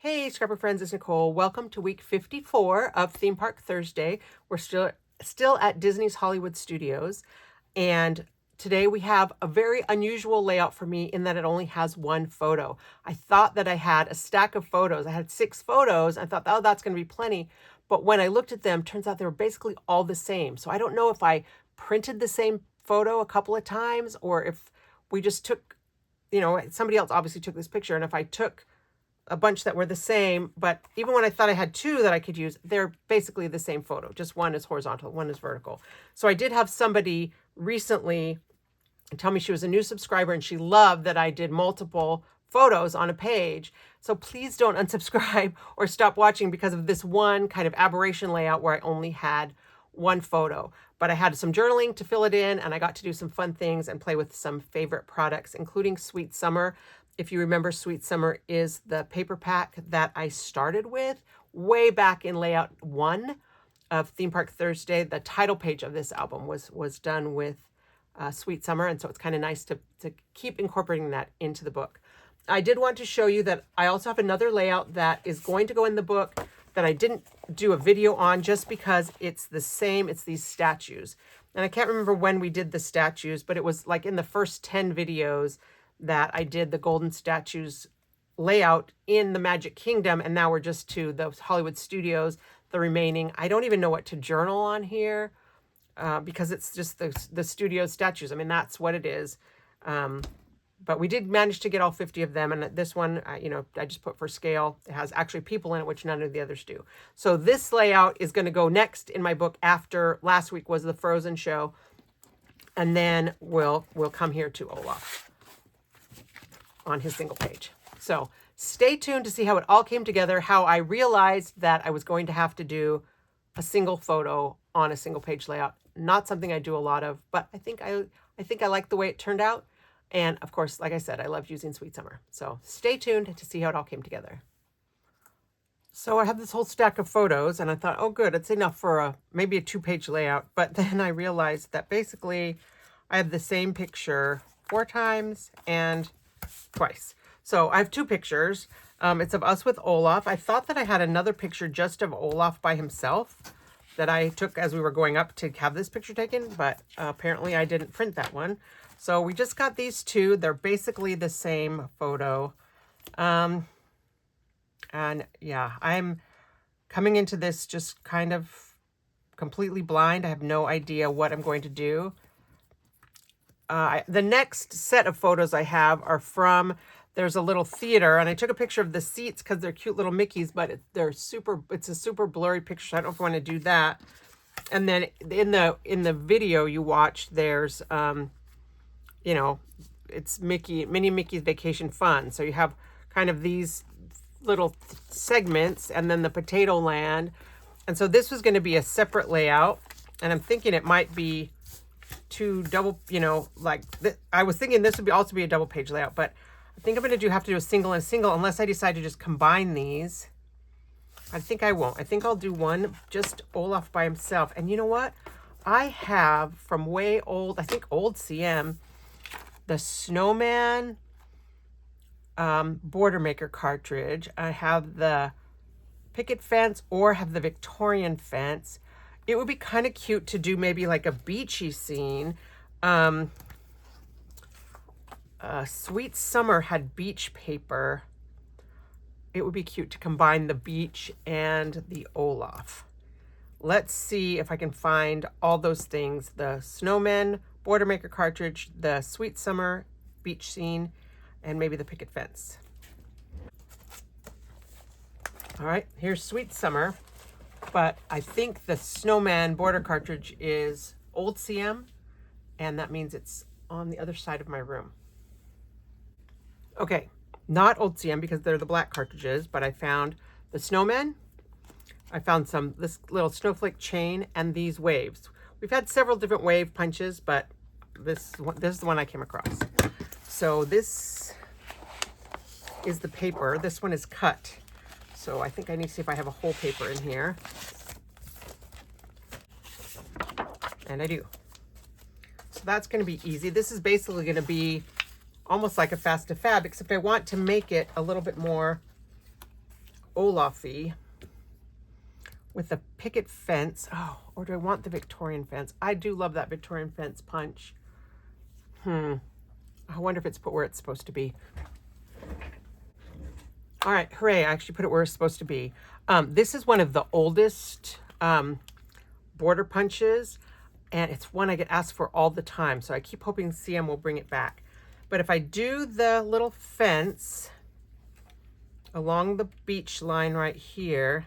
Hey, Scrapper friends, it's Nicole. Welcome to week 54 of Theme Park Thursday. We're still at Disney's Hollywood Studios, and today we have a very unusual layout for me in that it only has one photo. I thought that I had a stack of photos. I had 6 photos. I thought, oh, that's going to be plenty. But when I looked at them, turns out they were basically all the same. So I don't know if I printed the same photo a couple of times or if we just took, somebody else obviously took this picture, and if I took a bunch that were the same, but even when I thought I had 2 that I could use, they're basically the same photo. Just one is horizontal, one is vertical. So I did have somebody recently tell me she was a new subscriber and she loved that I did multiple photos on a page. So please don't unsubscribe or stop watching because of this one kind of aberration layout where I only had one photo. But I had some journaling to fill it in, and I got to do some fun things and play with some favorite products, including Sweet Summer. If you remember, Sweet Summer is the paper pack that I started with way back in layout 1 of Theme Park Thursday. The title page of this album was done with Sweet Summer, and so it's kind of nice to keep incorporating that into the book. I did want to show you that I also have another layout that is going to go in the book that I didn't do a video on just because it's the same. It's these statues. And I can't remember when we did the statues, but it was like in the first 10 videos that I did the golden statues layout in the Magic Kingdom, and now we're just to the Hollywood Studios, the remaining. I don't even know what to journal on here because it's just the studio statues. I mean, that's what it is. But we did manage to get all 50 of them. And this one, I just put for scale. It has actually people in it, which none of the others do. So this layout is going to go next in my book after last week was the Frozen show. And then we'll come here to Olaf on his single page. So stay tuned to see how it all came together, how I realized that I was going to have to do a single photo on a single page layout. Not something I do a lot of, but I think I like the way it turned out. And of course, like I said, I loved using Sweet Summer. So stay tuned to see how it all came together. So I have this whole stack of photos, and I thought, oh, good, it's enough for maybe a 2-page layout. But then I realized that basically I have the same picture 4 times and twice. So I have 2 pictures. It's of us with Olaf. I thought that I had another picture just of Olaf by himself that I took as we were going up to have this picture taken, but apparently I didn't print that one. So we just got these 2. They're basically the same photo. And yeah, I'm coming into this just kind of completely blind. I have no idea what I'm going to do. The next set of photos I have are from, there's a little theater, and I took a picture of the seats because they're cute little Mickeys, but it's a super blurry picture, so I don't know if I want to do that. And then in the video you watch, there's it's Mini Mickey's Vacation Fun. So you have kind of these little segments and then the Potato Land. And so this was going to be a separate layout. And I'm thinking it might be 2 double, I was thinking this would also be a double page layout, but I think I'm going to have to do a single and a single unless I decide to just combine these. I think I won't. I think I'll do one just Olaf by himself. And you know what? I have from way old, I think old CM, the Snowman Border Maker cartridge. I have the Picket Fence or have the Victorian Fence. It would be kind of cute to do maybe like a beachy scene. Sweet Summer had beach paper. It would be cute to combine the beach and the Olaf. Let's see if I can find all those things. The Snowman Border Maker cartridge, the Sweet Summer beach scene, and maybe the Picket Fence. All right, here's Sweet Summer, but I think the Snowman Border cartridge is old CM, and that means it's on the other side of my room. Okay, not old CM because they're the black cartridges, but I found the Snowman. I found this little snowflake chain and these waves. We've had several different wave punches, but this is the one I came across. So this is the paper. This one is cut. So I think I need to see if I have a whole paper in here. And I do. So that's going to be easy. This is basically going to be almost like a Fast to Fab, except I want to make it a little bit more Olaf-y with a picket fence. Oh, or do I want the Victorian fence? I do love that Victorian fence punch. I wonder if it's put where it's supposed to be. All right, hooray, I actually put it where it's supposed to be. This is one of the oldest border punches, and it's one I get asked for all the time, so I keep hoping CM will bring it back. But if I do the little fence along the beach line right here,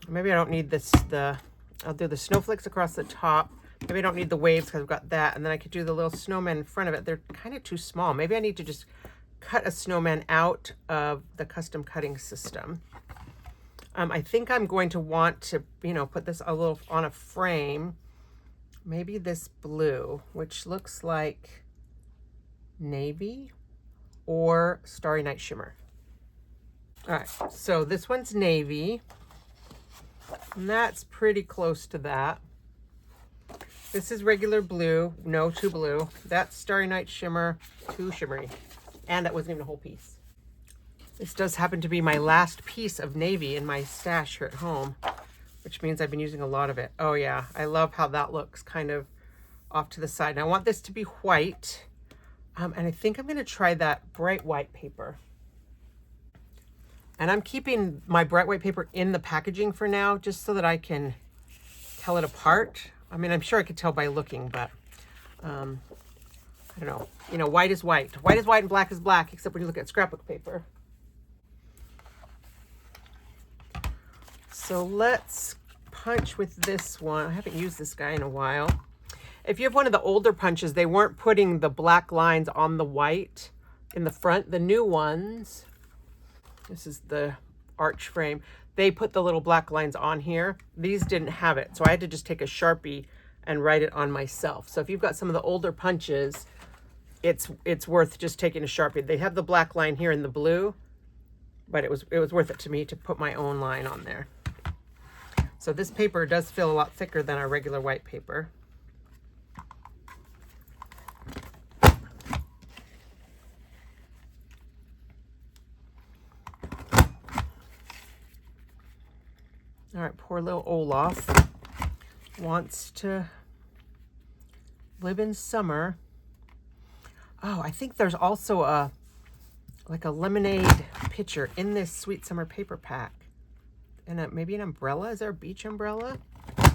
maybe I don't need this, I'll do the snowflakes across the top. Maybe I don't need the waves because I've got that. And then I could do the little snowman in front of it. They're kind of too small. Maybe I need to just cut a snowman out of the custom cutting system. I think I'm going to want to, you know, put this a little on a frame. Maybe this blue, which looks like navy or Starry Night Shimmer. All right, so this one's navy. And that's pretty close to that. This is regular blue, no, too blue. That's Starry Night Shimmer, too shimmery. And that wasn't even a whole piece. This does happen to be my last piece of navy in my stash here at home, which means I've been using a lot of it. Oh yeah, I love how that looks kind of off to the side. And I want this to be white. And I think I'm gonna try that bright white paper. And I'm keeping my bright white paper in the packaging for now, just so that I can tell it apart. I mean, I'm sure I could tell by looking, but I don't know. You know, white is white. White is white and black is black, except when you look at scrapbook paper. So let's punch with this one. I haven't used this guy in a while. If you have one of the older punches, they weren't putting the black lines on the white in the front. The new ones, this is the arch frame, they put the little black lines on here. These didn't have it, so I had to just take a Sharpie and write it on myself. So if you've got some of the older punches, it's worth just taking a Sharpie. They have the black line here in the blue, but it was worth it to me to put my own line on there. So this paper does feel a lot thicker than our regular white paper. All right, poor little Olaf wants to live in summer. Oh, I think there's also like a lemonade pitcher in this Sweet Summer paper pack. And maybe an umbrella. Is there a beach umbrella? I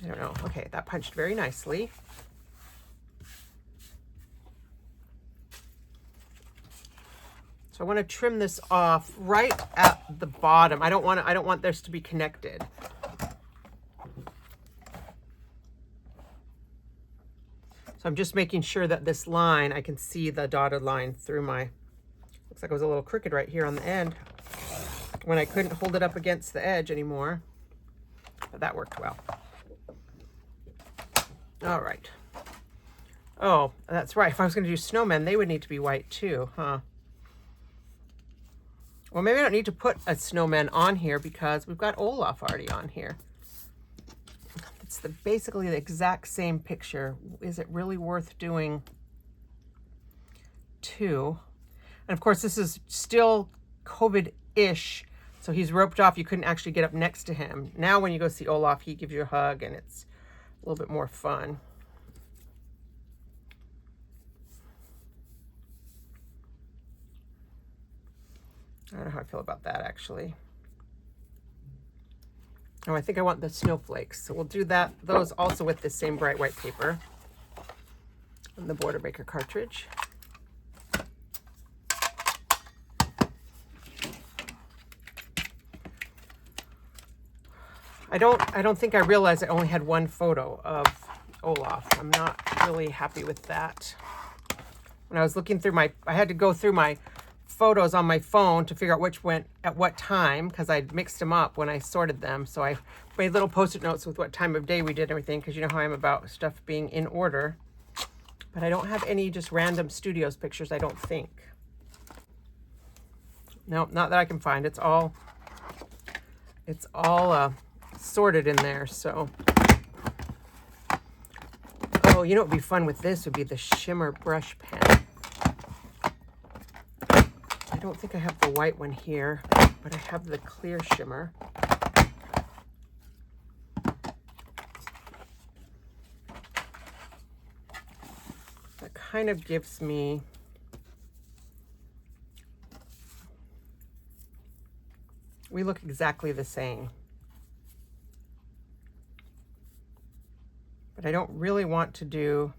don't know. Okay, that punched very nicely. So I want to trim this off right at the bottom. I don't want this to be connected. So I'm just making sure that this line, I can see the dotted line through my, looks like it was a little crooked right here on the end when I couldn't hold it up against the edge anymore. But that worked well. All right. Oh, that's right. If I was going to do snowmen, they would need to be white too, huh? Well, maybe I don't need to put a snowman on here because we've got Olaf already on here. It's basically the exact same picture. Is it really worth doing two? And of course, this is still COVID-ish, so he's roped off. You couldn't actually get up next to him. Now when you go see Olaf, he gives you a hug, and it's a little bit more fun. I don't know how I feel about that, actually. Oh, I think I want the snowflakes. So we'll do those also with the same bright white paper and the Border Maker cartridge. I don't think I realized I only had one photo of Olaf. I'm not really happy with that. When I was looking through I had to go through my photos on my phone to figure out which went at what time, because I'd mixed them up when I sorted them. So I made little post-it notes with what time of day we did everything, because you know how I am about stuff being in order. But I don't have any just random studios pictures, I don't think. No, not that I can find. It's all sorted in there. So, oh, you know what would be fun with this would be the shimmer brush pen. don't think I have the white one here, but I have the clear shimmer. That kind of gives me we look exactly the same. But I don't really want to do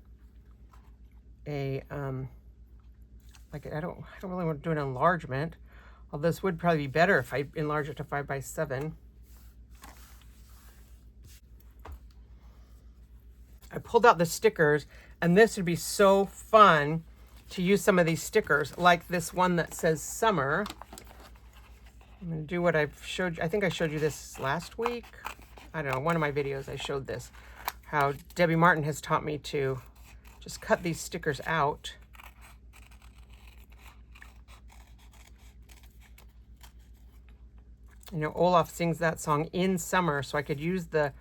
a like I don't really want to do an enlargement. Although this would probably be better if I enlarge it to 5 by 7. I pulled out the stickers, and this would be so fun to use some of these stickers, like this one that says summer. I'm going to do what I've showed you. I think I showed you this last week. I don't know, one of my videos I showed this. How Debbie Martin has taught me to just cut these stickers out. You know, Olaf sings that song in summer, so I could use the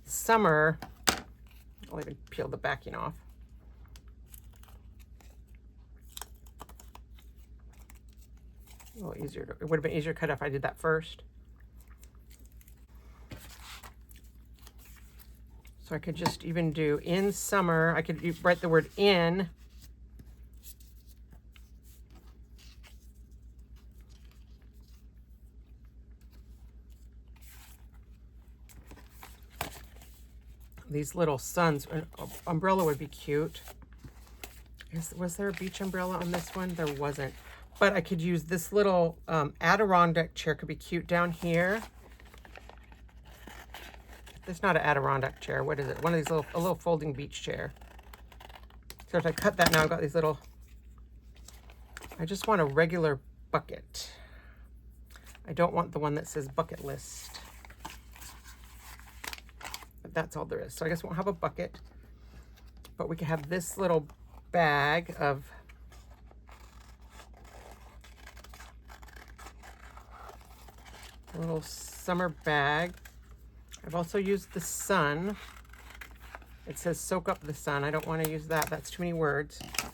summer. I'll even peel the backing off. A little easier. It would have been easier to cut if I did that first. So I could just even do in summer. I could write the word in. These little suns. An umbrella would be cute. Was there a beach umbrella on this one? There wasn't. But I could use this little Adirondack chair. Could be cute down here. It's not an Adirondack chair. What is it? One of these a little folding beach chair. So if I cut that now, I've got these little. I just want a regular bucket. I don't want the one that says bucket list. But that's all there is. So I guess we won't have a bucket. But we can have this little bag of a little summer bag. I've also used the sun. It says soak up the sun. I don't want to use that. That's too many words. I'll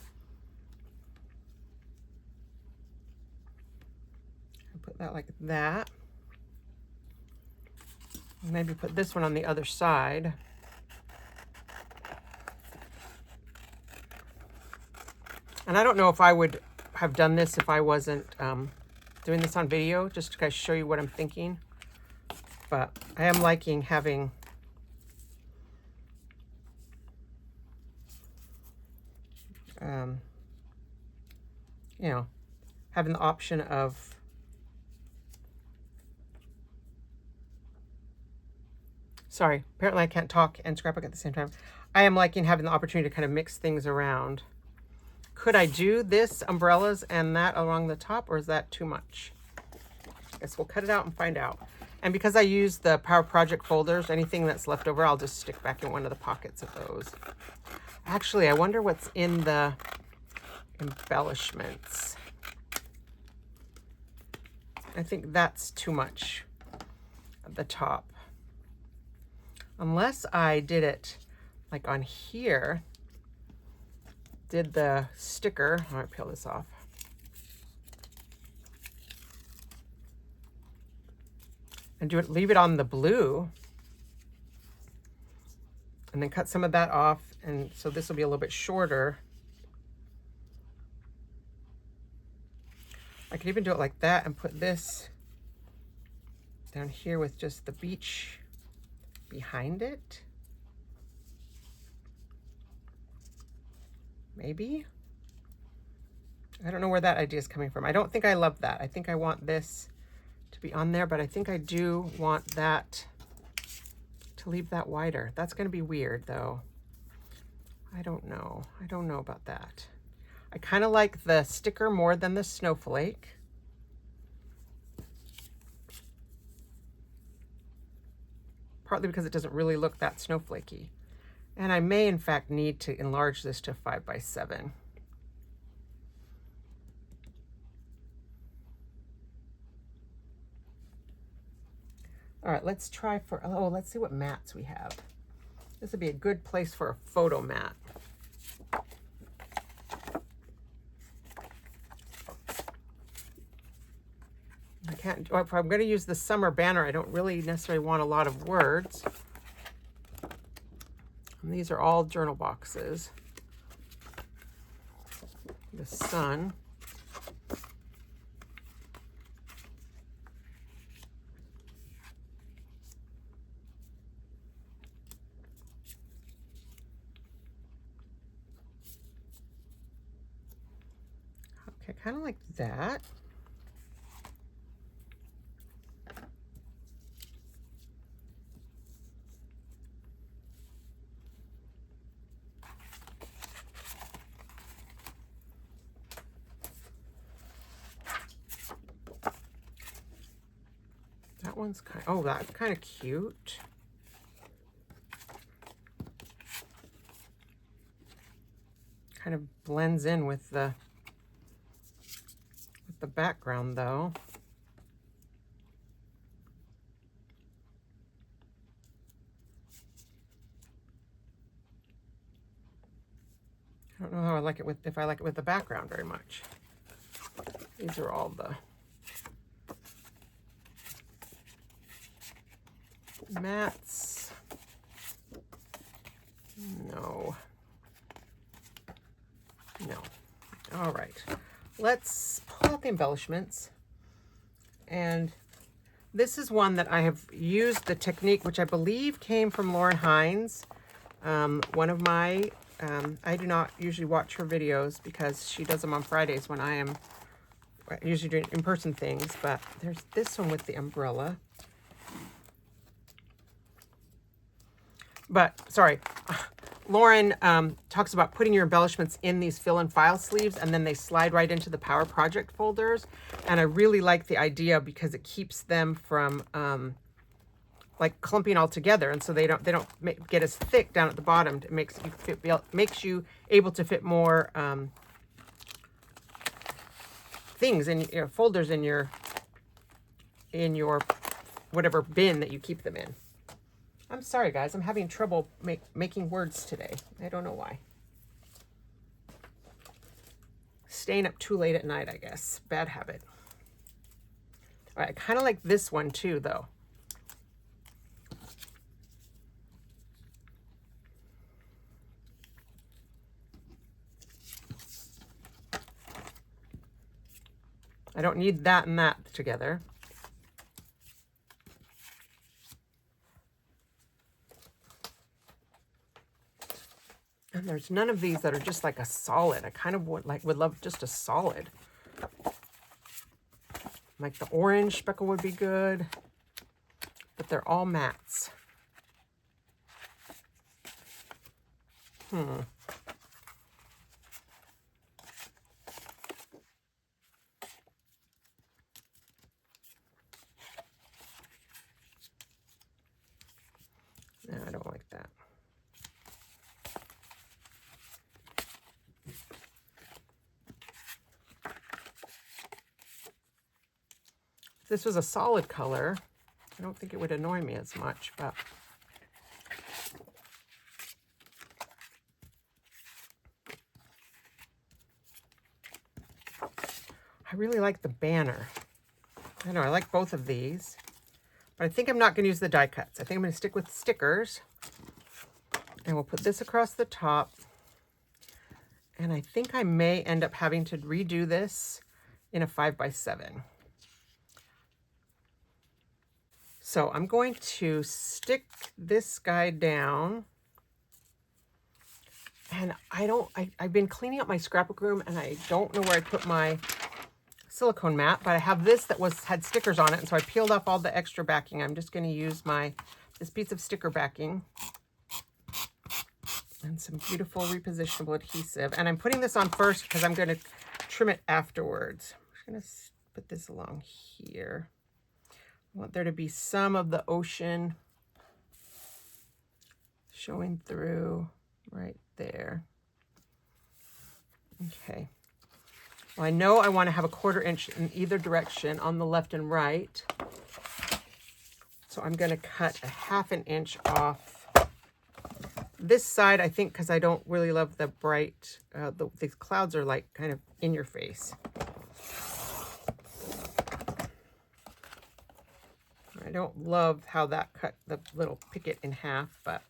put that like that. Maybe put this one on the other side. And I don't know if I would have done this if I wasn't doing this on video, just to kind of show you what I'm thinking. But I am liking having you know, having the option of sorry, apparently I can't talk and scrapbook at the same time. I am liking having the opportunity to kind of mix things around. Could I do this umbrellas and that along the top, or is that too much? I guess we'll cut it out and find out. And because I use the Power Project folders, anything that's left over, I'll just stick back in one of the pockets of those. Actually, I wonder what's in the embellishments. I think that's too much at the top. Unless I did it like on here, did the sticker. I might peel this off. And do it, leave it on the blue. And then cut some of that off. And so this will be a little bit shorter. I could even do it like that and put this down here with just the beach behind it. Maybe. I don't know where that idea is coming from. I don't think I love that. I think I want this to be on there, but I think I do want that to leave that wider. That's going to be weird though. I don't know. I don't know about that. I kind of like the sticker more than the snowflake. Partly because it doesn't really look that snowflakey. And I may in fact need to enlarge this to 5 by 7. All right, let's try for, oh, let's see what mats we have. This would be a good place for a photo mat. can't, if I'm going to use the summer banner, I don't really necessarily want a lot of words. And these are all journal boxes. The sun. Okay, kind of like that. That one's kind of, oh, that's kind of cute. Kind of blends in with the background though. I don't know how I like it with, if I like it with the background very much. These are all the mats. No. No. All right. Let's pull out the embellishments. And this is one that I have used the technique, which I believe came from Lauren Hines. One of my, I do not usually watch her videos because she does them on Fridays when I am usually doing in-person things, but there's this one with the umbrella. But, sorry, Lauren talks about putting your embellishments in these fill and file sleeves, and then they slide right into the Power Project folders. And I really like the idea because it keeps them from like clumping all together, and so they don't get as thick down at the bottom. It makes you able to fit more things in your folders in your whatever bin that you keep them in. I'm sorry, guys. I'm having trouble making words today. I don't know why. Staying up too late at night, I guess. Bad habit. All right, I kind of like this one too, though. I don't need that and that together. And there's none of these that are just like a solid. I kind of would love just a solid. Like the orange speckle would be good, but they're all mattes. No, I don't like that. If this was a solid color, I don't think it would annoy me as much, but I really like the banner. I know, I like both of these, but I think I'm not going to use the die cuts. I think I'm going to stick with stickers, and we'll put this across the top. And I think I may end up having to redo this in a 5x7. So I'm going to stick this guy down. And I've been cleaning up my scrapbook room, and I don't know where I put my silicone mat, but I have this that had stickers on it, and so I peeled off all the extra backing. I'm just going to use this piece of sticker backing and some beautiful repositionable adhesive. And I'm putting this on first because I'm going to trim it afterwards. I'm just going to put this along here. I want there to be some of the ocean showing through right there. Okay. Well, I know I want to have a 1/4 inch in either direction on the left and right. So I'm going to cut a 1/2 inch off this side, I think, because I don't really love the bright, these clouds are like kind of in your face. don't love how that cut the little picket in half, but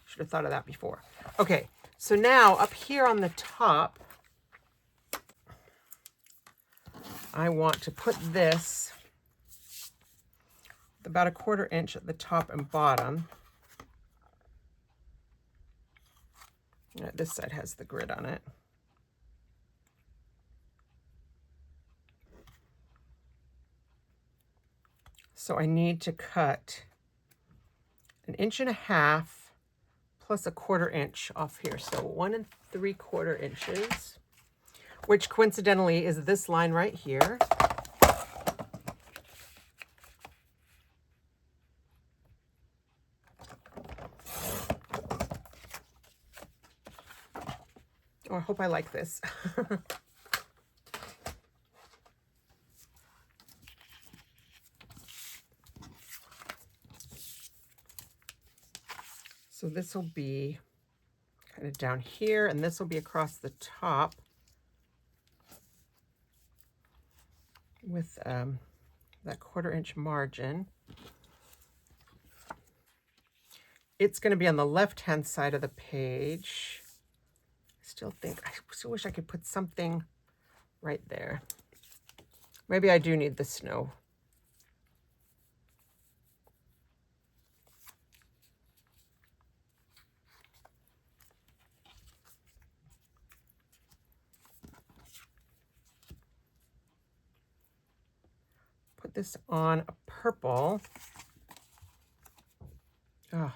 should have thought of that before. Okay, so now up here on the top, I want to put this about a 1/4 inch at the top and bottom. This side has the grid on it. So I need to cut 1.5 inches plus a 1/4 inch off here. So 1 3/4 inches, which coincidentally is this line right here. Oh, I hope I like this. So this will be kind of down here, and this will be across the top with that 1/4 inch margin. It's going to be on the left-hand side of the page. I still wish I could put something right there. Maybe I do need the snow. Put this on a purple. Oh,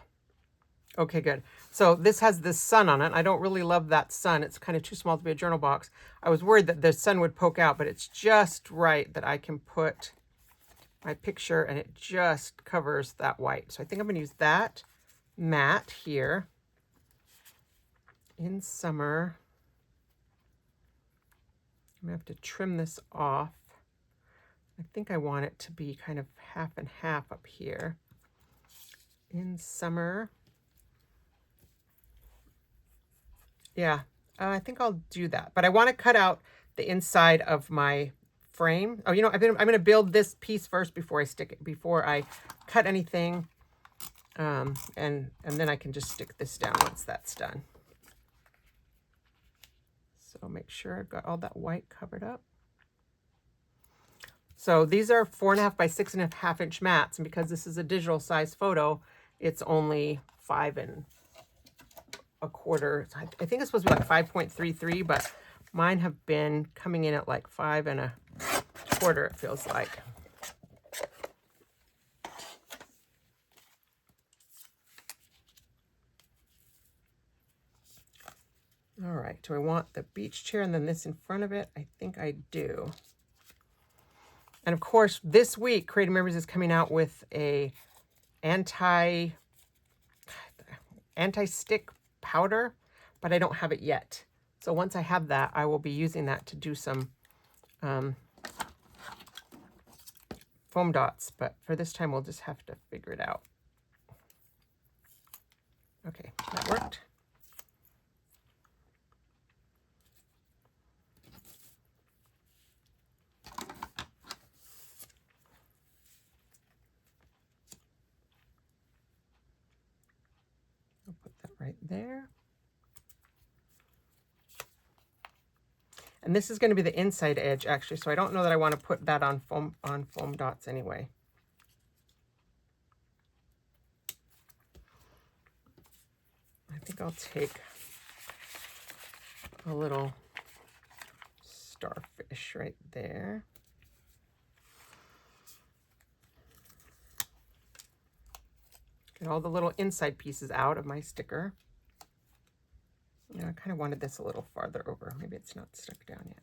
okay, good. So this has this sun on it. I don't really love that sun. It's kind of too small to be a journal box. I was worried that the sun would poke out, but it's just right that I can put my picture and it just covers that white. So I think I'm going to use that matte here. In summer, I'm going to have to trim this off. I think I want it to be kind of half and half up here. In summer. Yeah, I think I'll do that. But I want to cut out the inside of my frame. Oh, you know, I'm going to build this piece first before I stick it, before I cut anything. And then I can just stick this down once that's done. So make sure I've got all that white covered up. So these are 4.5 by 6.5 inch mats, and because this is a digital size photo, it's only 5 1/4. I think it's supposed to be like 5.33, but mine have been coming in at like 5 1/4, it feels like. All right, do I want the beach chair and then this in front of it? I think I do. And of course, this week, Creative Memories is coming out with a anti-stick powder, but I don't have it yet. So once I have that, I will be using that to do some foam dots. But for this time, we'll just have to figure it out. Okay, that worked. I'll put that right there. And this is going to be the inside edge, actually, so I don't know that I want to put that on foam dots anyway. I think I'll take a little starfish right there. Get all the little inside pieces out of my sticker. Yeah, I kind of wanted this a little farther over. Maybe it's not stuck down yet.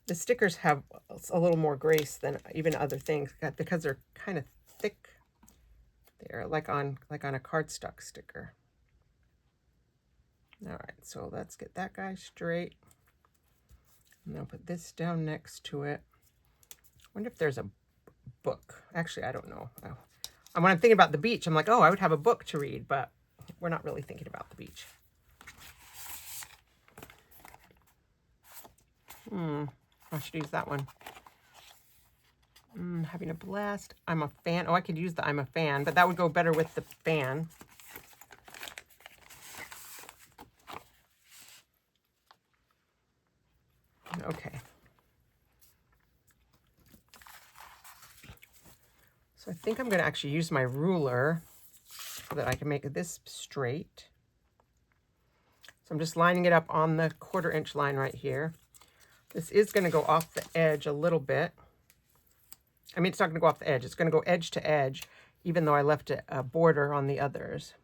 The stickers have a little more grace than even other things because they're kind of thick. They're like on a cardstock sticker. All right, so let's get that guy straight. And I'll put this down next to it. I wonder if there's a book. Actually, I don't know. When I'm thinking about the beach, I'm like, oh, I would have a book to read, but we're not really thinking about the beach. I should use that one. Having a blast. I'm a fan. Oh, I could use the I'm a fan, but that would go better with the fan. Okay. So I think I'm going to actually use my ruler so that I can make this straight. So I'm just lining it up on the 1/4 inch line right here. This is going to go off the edge a little bit. I mean, it's not going to go off the edge. It's going to go edge to edge, even though I left a border on the others.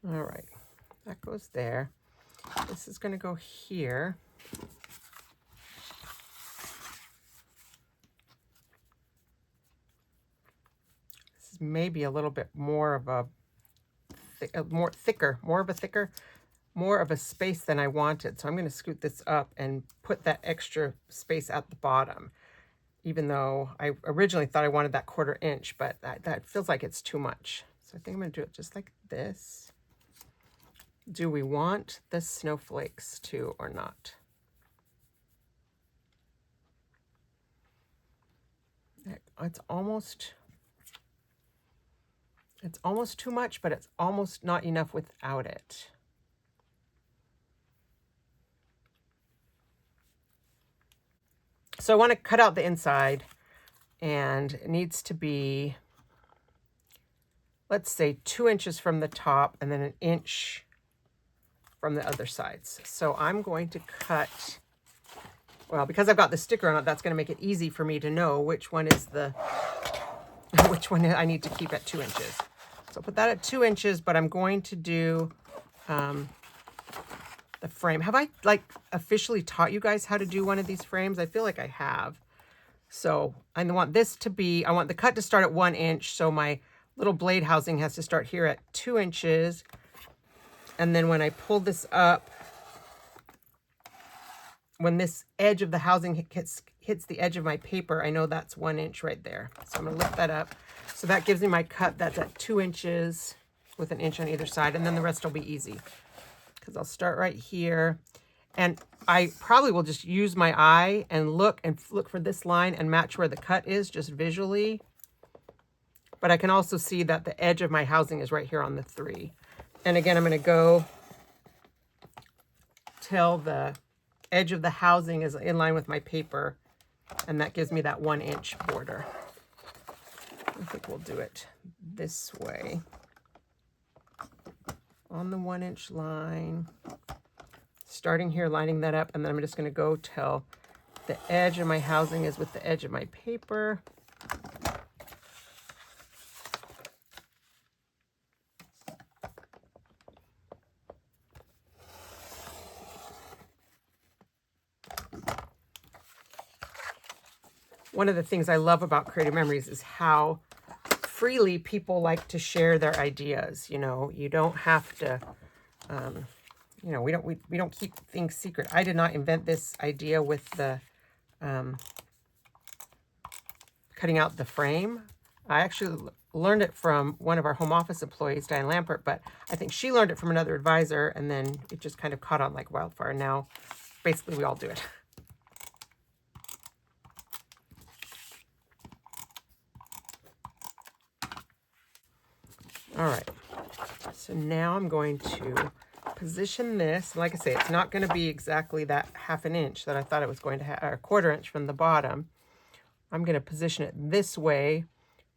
All right, that goes there. This is going to go here. This is maybe a little bit more of a more of a space than I wanted. So I'm going to scoot this up and put that extra space at the bottom, even though I originally thought I wanted that 1/4 inch, but that feels like it's too much. So I think I'm going to do it just like this. Do we want the snowflakes too or not? It's almost too much, but it's almost not enough without it. So I want to cut out the inside, and it needs to be, let's say 2 inches from the top and then 1 inch from the other sides. So I'm going to cut, well, because I've got the sticker on it, that's going to make it easy for me to know which one is which one I need to keep at 2 inches. So put that at 2 inches, but I'm going to do the frame. Have I like officially taught you guys how to do one of these frames? I feel like I have. So I want this to be, I want the cut to start at 1 inch. So my little blade housing has to start here at 2 inches. And then when I pull this up, when this edge of the housing hits the edge of my paper, I know that's 1 inch right there. So I'm gonna lift that up. So that gives me my cut that's at 2 inches with 1 inch on either side. And then the rest will be easy because I'll start right here. And I probably will just use my eye and look for this line and match where the cut is just visually. But I can also see that the edge of my housing is right here on the 3. And again, I'm going to go till the edge of the housing is in line with my paper. And that gives me that 1 inch border. I think we'll do it this way. On the 1 inch line. Starting here, lining that up, and then I'm just going to go till the edge of my housing is with the edge of my paper. One of the things I love about Creative Memories is how freely people like to share their ideas. You know, you don't have to, you know, we don't keep things secret. I did not invent this idea with the cutting out the frame. I actually learned it from one of our home office employees, Diane Lampert, but I think she learned it from another advisor, and then it just kind of caught on like wildfire. Now, basically, we all do it. All right, so now I'm going to position this. Like I say, it's not going to be exactly that 1/2 inch that I thought it was going to have, or 1/4 inch from the bottom. I'm going to position it this way,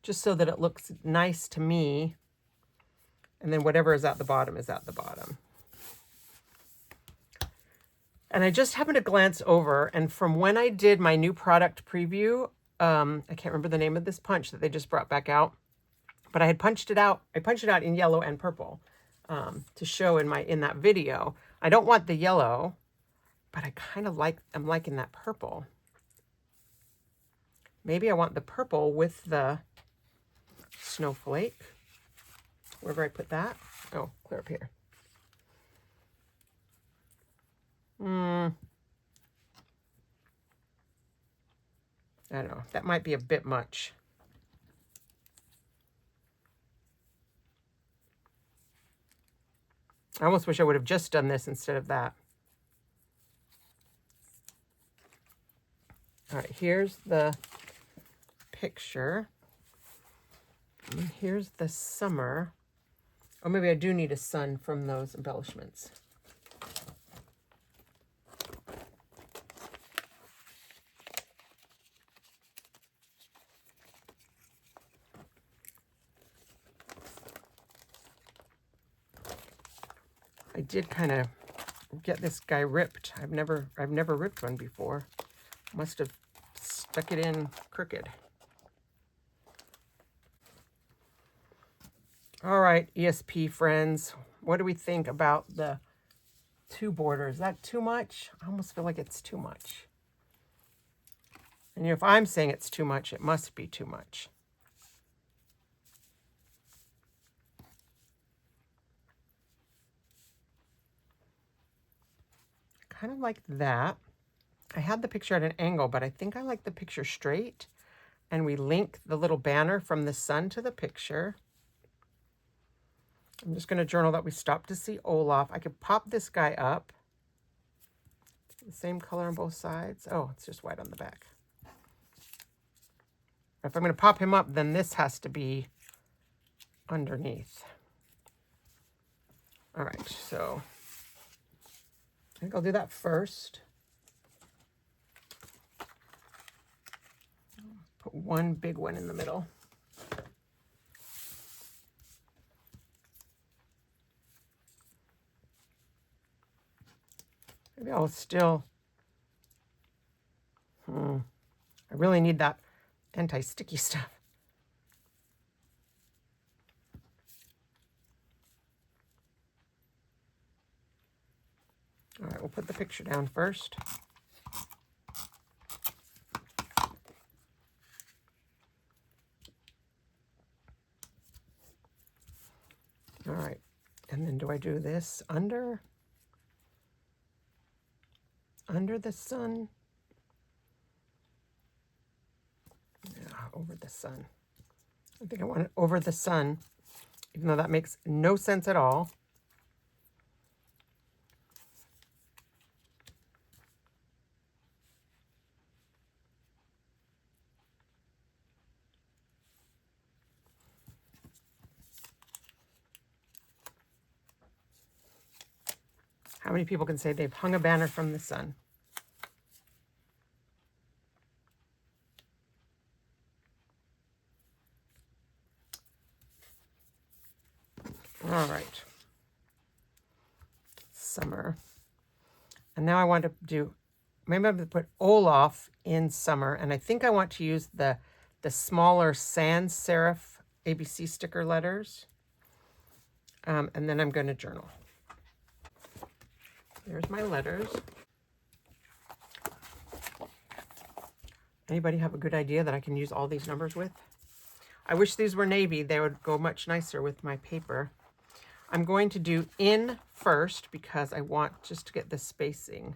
just so that it looks nice to me. And then whatever is at the bottom is at the bottom. And I just happened to glance over, and from when I did my new product preview, I can't remember the name of this punch that they just brought back out, but I had punched it out. I punched it out in yellow and purple to show in that video. I don't want the yellow, but I kind of I'm liking that purple. Maybe I want the purple with the snowflake. Wherever I put that. Oh, clear up here. I don't know. That might be a bit much. I almost wish I would have just done this instead of that. All right, here's the picture. And here's the summer. Oh, maybe I do need a sun from those embellishments. I did kind of get this guy ripped. I've never ripped one before. Must have stuck it in crooked. All right, ESP friends, what do we think about the 2 borders? Is that too much? I almost feel like it's too much. And if I'm saying it's too much, it must be too much. Kind of like that. I had the picture at an angle, but I think I like the picture straight. And we link the little banner from the sun to the picture. I'm just going to journal that we stopped to see Olaf. I could pop this guy up. The same color on both sides. Oh, it's just white on the back. If I'm going to pop him up, then this has to be underneath. All right, so I think I'll do that first. Put one big one in the middle. Maybe I'll still, I really need that anti-sticky stuff. All right, we'll put the picture down first. All right, and then do I do this under the sun? Yeah, over the sun. I think I want it over the sun, even though that makes no sense at all. How many people can say they've hung a banner from the sun? All right. Summer. And now I want to do, maybe I'm going to put Olaf in summer. And I think I want to use the smaller sans serif ABC sticker letters. And then I'm going to journal. There's my letters. Anybody have a good idea that I can use all these numbers with? I wish these were navy. They would go much nicer with my paper. I'm going to do in first because I want just to get the spacing.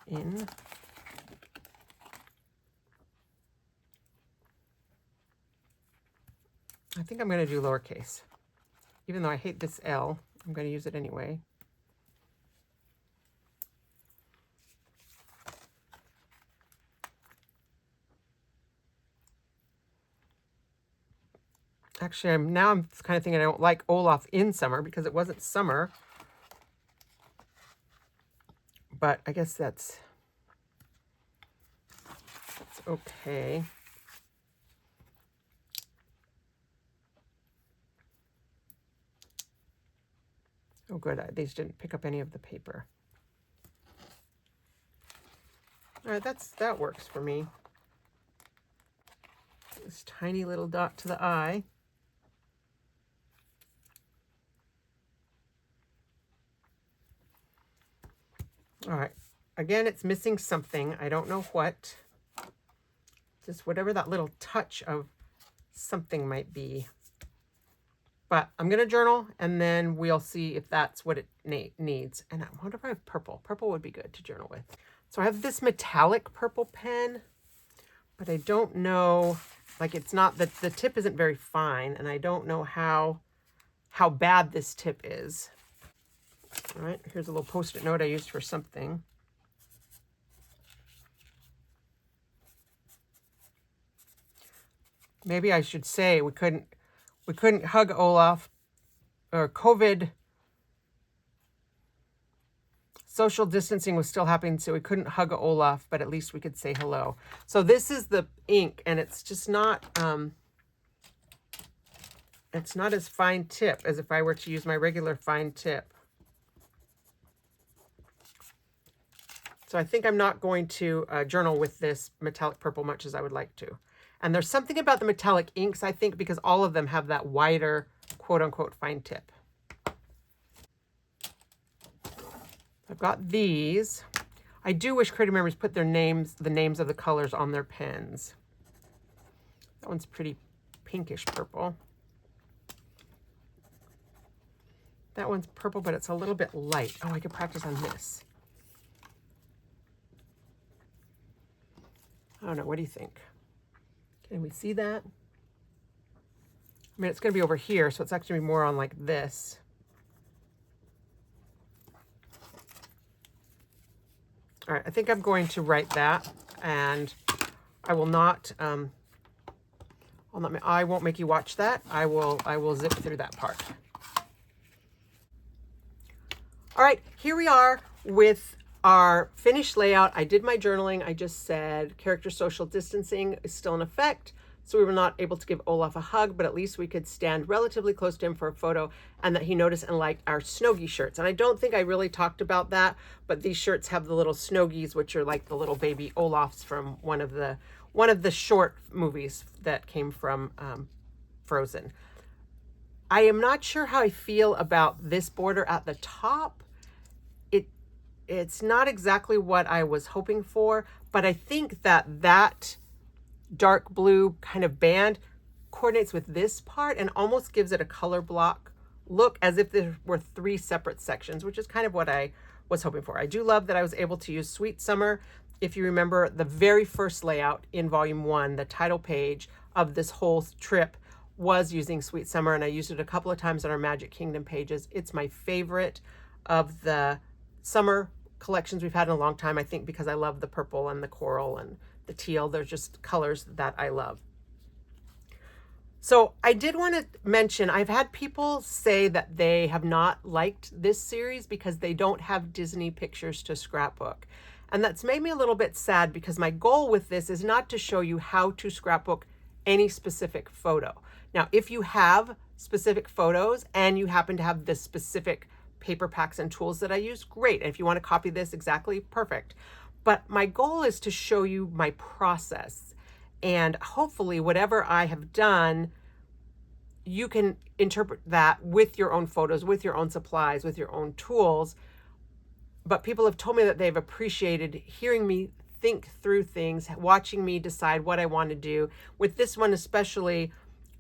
In. I think I'm going to do lowercase. Even though I hate this L, I'm going to use it anyway. Actually, I'm kind of thinking I don't like Olaf in summer because it wasn't summer. But I guess that's okay. Oh, good. These didn't pick up any of the paper. All right, that works for me. This tiny little dot to the eye. All right. Again, it's missing something. I don't know what. Just whatever that little touch of something might be. But I'm going to journal, and then we'll see if that's what it needs. And I wonder if I have purple. Purple would be good to journal with. So I have this metallic purple pen, but I don't know, like it's not, the tip isn't very fine, and I don't know how bad this tip is. All right, here's a little Post-it note I used for something. Maybe I should say we couldn't hug Olaf, or COVID social distancing was still happening, so we couldn't hug Olaf, but at least we could say hello. So this is the ink, and it's just not it's not as fine tip as if I were to use my regular fine tip. So I think I'm not going to journal with this metallic purple much as I would like to. And there's something about the metallic inks, I think, because all of them have that wider, quote-unquote, fine tip. I've got these. I do wish creative memories put their names, the names of the colors on their pens. That one's pretty pinkish purple. That one's purple, but it's a little bit light. Oh, I could practice on this. I don't know. What do you think? Can we see that? I mean, it's going to be over here, so it's actually going to be more on like this. All right, I think I'm going to write that, and I will not, I won't make you watch that. I will zip through that part. All right, here we are with our finished layout. I did my journaling. I just said character social distancing is still in effect. So we were not able to give Olaf a hug, but at least we could stand relatively close to him for a photo, and that he noticed and liked our Snoggy shirts. And I don't think I really talked about that, but these shirts have the little Snoggies, which are like the little baby Olafs from one of the short movies that came from Frozen. I am not sure how I feel about this border at the top. It's not exactly what I was hoping for, but I think that dark blue kind of band coordinates with this part and almost gives it a color block look, as if there were 3 separate sections, which is kind of what I was hoping for. I do love that I was able to use Sweet Summer. If you remember the very first layout in volume 1, the title page of this whole trip was using Sweet Summer, and I used it a couple of times on our Magic Kingdom pages. It's my favorite of the summer collections we've had in a long time, I think, because I love the purple and the coral and the teal. They're just colors that I love. So I did want to mention, I've had people say that they have not liked this series because they don't have Disney pictures to scrapbook. And that's made me a little bit sad, because my goal with this is not to show you how to scrapbook any specific photo. Now, if you have specific photos and you happen to have the specific paper packs and tools that I use, great. And if you want to copy this exactly, perfect. But my goal is to show you my process, and hopefully whatever I have done, you can interpret that with your own photos, with your own supplies, with your own tools. But people have told me that they've appreciated hearing me think through things, watching me decide what I want to do. With this one especially,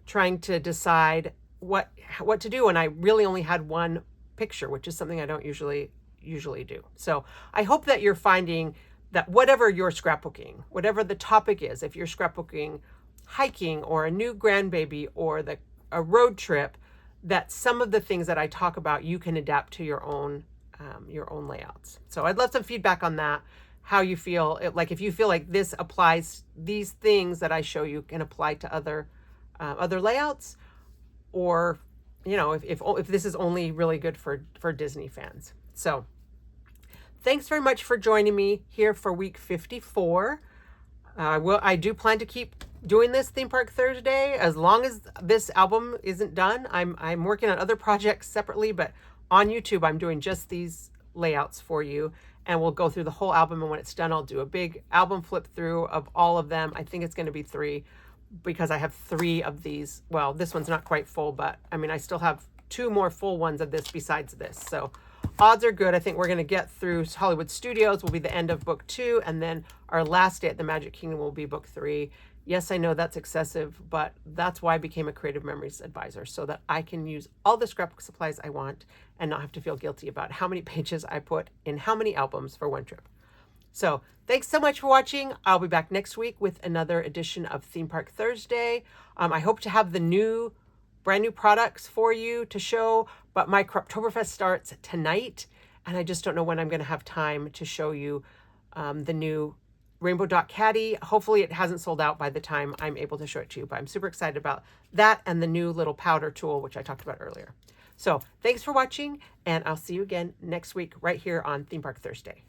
trying to decide what to do, and I really only had one picture, which is something I don't usually do. So I hope that you're finding that whatever you're scrapbooking, whatever the topic is, if you're scrapbooking hiking or a new grandbaby or a road trip, that some of the things that I talk about you can adapt to your own layouts. So I'd love some feedback on that. How you feel, like if you feel like this applies, these things that I show you can apply to other layouts, or if this is only really good for Disney fans. So thanks very much for joining me here for week 54. I do plan to keep doing this Theme Park Thursday as long as this album isn't done. I'm working on other projects separately, but on YouTube I'm doing just these layouts for you, and we'll go through the whole album, and when it's done I'll do a big album flip through of all of them. I think it's going to be 3, because I have 3 of these. Well, this one's not quite full, but I mean I still have 2 more full ones of this besides this. So odds are good. I think we're going to get through Hollywood Studios will be the end of book 2, and then our last day at the Magic Kingdom will be book 3. Yes, I know that's excessive, but that's why I became a Creative Memories advisor, so that I can use all the scrapbook supplies I want and not have to feel guilty about how many pages I put in how many albums for one trip. So thanks so much for watching. I'll be back next week with another edition of Theme Park Thursday. I hope to have the brand new products for you to show, but my Croptoberfest starts tonight, and I just don't know when I'm going to have time to show you the new Rainbow Dot Caddy. Hopefully it hasn't sold out by the time I'm able to show it to you, but I'm super excited about that and the new little powder tool, which I talked about earlier. So thanks for watching, and I'll see you again next week right here on Theme Park Thursday.